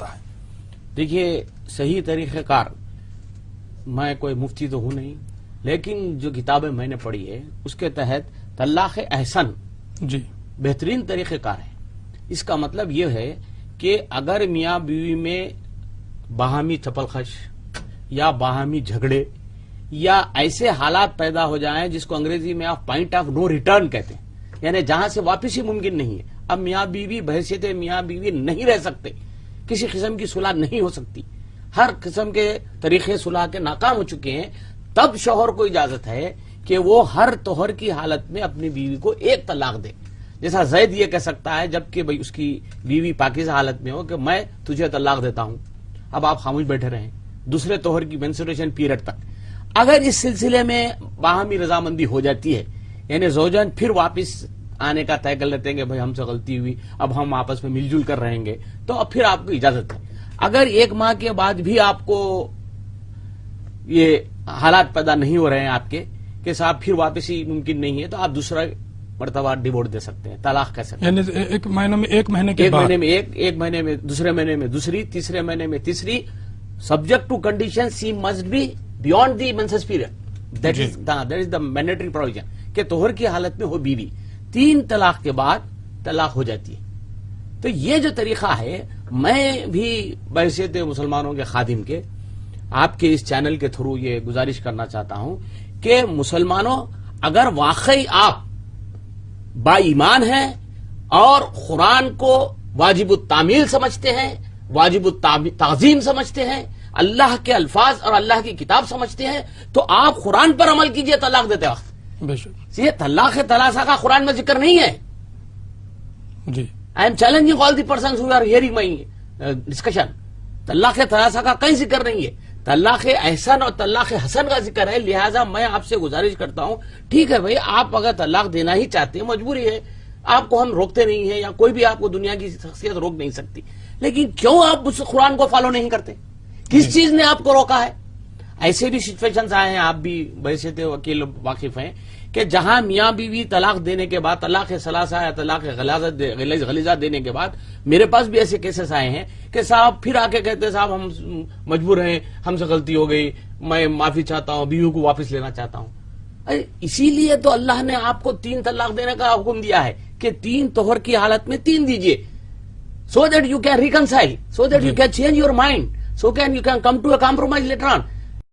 سکتا ہے؟ دیکھیے صحیح طریقہ کار، میں کوئی مفتی تو ہوں نہیں، لیکن جو کتابیں میں نے پڑھی ہے اس کے تحت طلاق احسن جی بہترین طریقہ کار ہے۔ اس کا مطلب یہ ہے کہ اگر میاں بیوی میں باہمی چپل خش یا باہمی جھگڑے یا ایسے حالات پیدا ہو جائیں جس کو انگریزی میں آپ پوائنٹ آف نو ریٹرن کہتے ہیں، یعنی جہاں سے واپس ہی ممکن نہیں ہے، اب میاں بیوی بحیثیت میاں بیوی نہیں رہ سکتے، کسی قسم کی صلح نہیں ہو سکتی، ہر قسم کے طریقے صلح کے ناکام ہو چکے ہیں، تب شوہر کو اجازت ہے کہ وہ ہر طہر کی حالت میں اپنی بیوی کو ایک طلاق دے۔ جیسا زید یہ کہہ سکتا ہے جبکہ بھئی اس کی بیوی پاکیزہ حالت میں ہو کہ میں تجھے طلاق دیتا ہوں، اب آپ خاموش بیٹھے رہیں دوسرے طہر کی مینسٹریشن پیریڈ تک۔ اگر اس سلسلے میں باہمی رضامندی ہو جاتی ہے، یعنی زوجین پھر واپس آنے کا طے کر لیتے ہیں کہ بھئی ہم سے غلطی ہوئی، اب ہم آپس میں مل جل کر رہیں گے، تو اب پھر آپ کو اجازت ہے۔ اگر ایک ماہ کے بعد بھی آپ کو یہ حالات پیدا نہیں ہو رہے ہیں آپ کے کہ صاحب پھر واپسی ممکن نہیں ہے، تو آپ دوسرا مرتبہ ڈیوورس دے سکتے ہیں، طلاق کہہ سکتے ہیں۔ یعنی ایک مہینے میں ایک مہینے کے ایک بعد مہینے میں ایک مہینے میں دوسرے مہینے میں دوسری، تیسرے مہینے میں تیسری، subject to condition she must be beyond the menses period, that is the mandatory provision کہ طہر کی حالت میں ہو بیوی، 3 طلاق کے بعد طلاق ہو جاتی ہے۔ تو یہ جو طریقہ ہے، میں بھی بحیثیت مسلمانوں کے خادم کے آپ کے اس چینل کے تھرو یہ گزارش کرنا چاہتا ہوں کہ مسلمانوں، اگر واقعی آپ با ایمان ہیں اور قرآن کو واجب التعمیل سمجھتے ہیں، واجب التعظیم سمجھتے ہیں، اللہ کے الفاظ اور اللہ کی کتاب سمجھتے ہیں، تو آپ قرآن پر عمل کیجئے طلاق دیتے وقت۔ بے شک یہ طلاق ثلاثہ کا قرآن میں ذکر نہیں ہے۔ جی I am challenging all the persons who are hearing my discussion. طلاق ثلاثہ کا کہیں ذکر نہیں ہے، طلاق احسن اور طلاق حسن کا ذکر ہے۔ لہٰذا میں آپ سے گزارش کرتا ہوں، ٹھیک ہے بھائی، آپ اگر طلاق دینا ہی چاہتے ہیں، مجبوری ہے، آپ کو ہم روکتے نہیں ہیں، یا کوئی بھی آپ کو دنیا کی شخصیت روک نہیں سکتی، لیکن کیوں آپ اس قرآن کو فالو نہیں کرتے؟ کس چیز نے آپ کو روکا ہے؟ ایسے بھی سچویشنز آئے ہیں، آپ بھی بحیثیت وکیل واقف ہیں، کہ جہاں میاں بیوی طلاق دینے کے بعد، طلاق ثلاثہ یا طلاق غلیظہ دینے کے بعد، میرے پاس بھی ایسے کیسز آئے ہیں کہ صاحب پھر آ کے کہتے ہیں صاحب ہم مجبور ہیں، ہم سے غلطی ہو گئی، میں معافی چاہتا ہوں، بیوی کو واپس لینا چاہتا ہوں۔ اسی لیے تو اللہ نے آپ کو 3 طلاق دینے کا حکم دیا ہے کہ 3 طہر کی حالت میں 3 دیجئے، so that you can reconcile, so that you can change your mind, so can you can come to a compromise later on.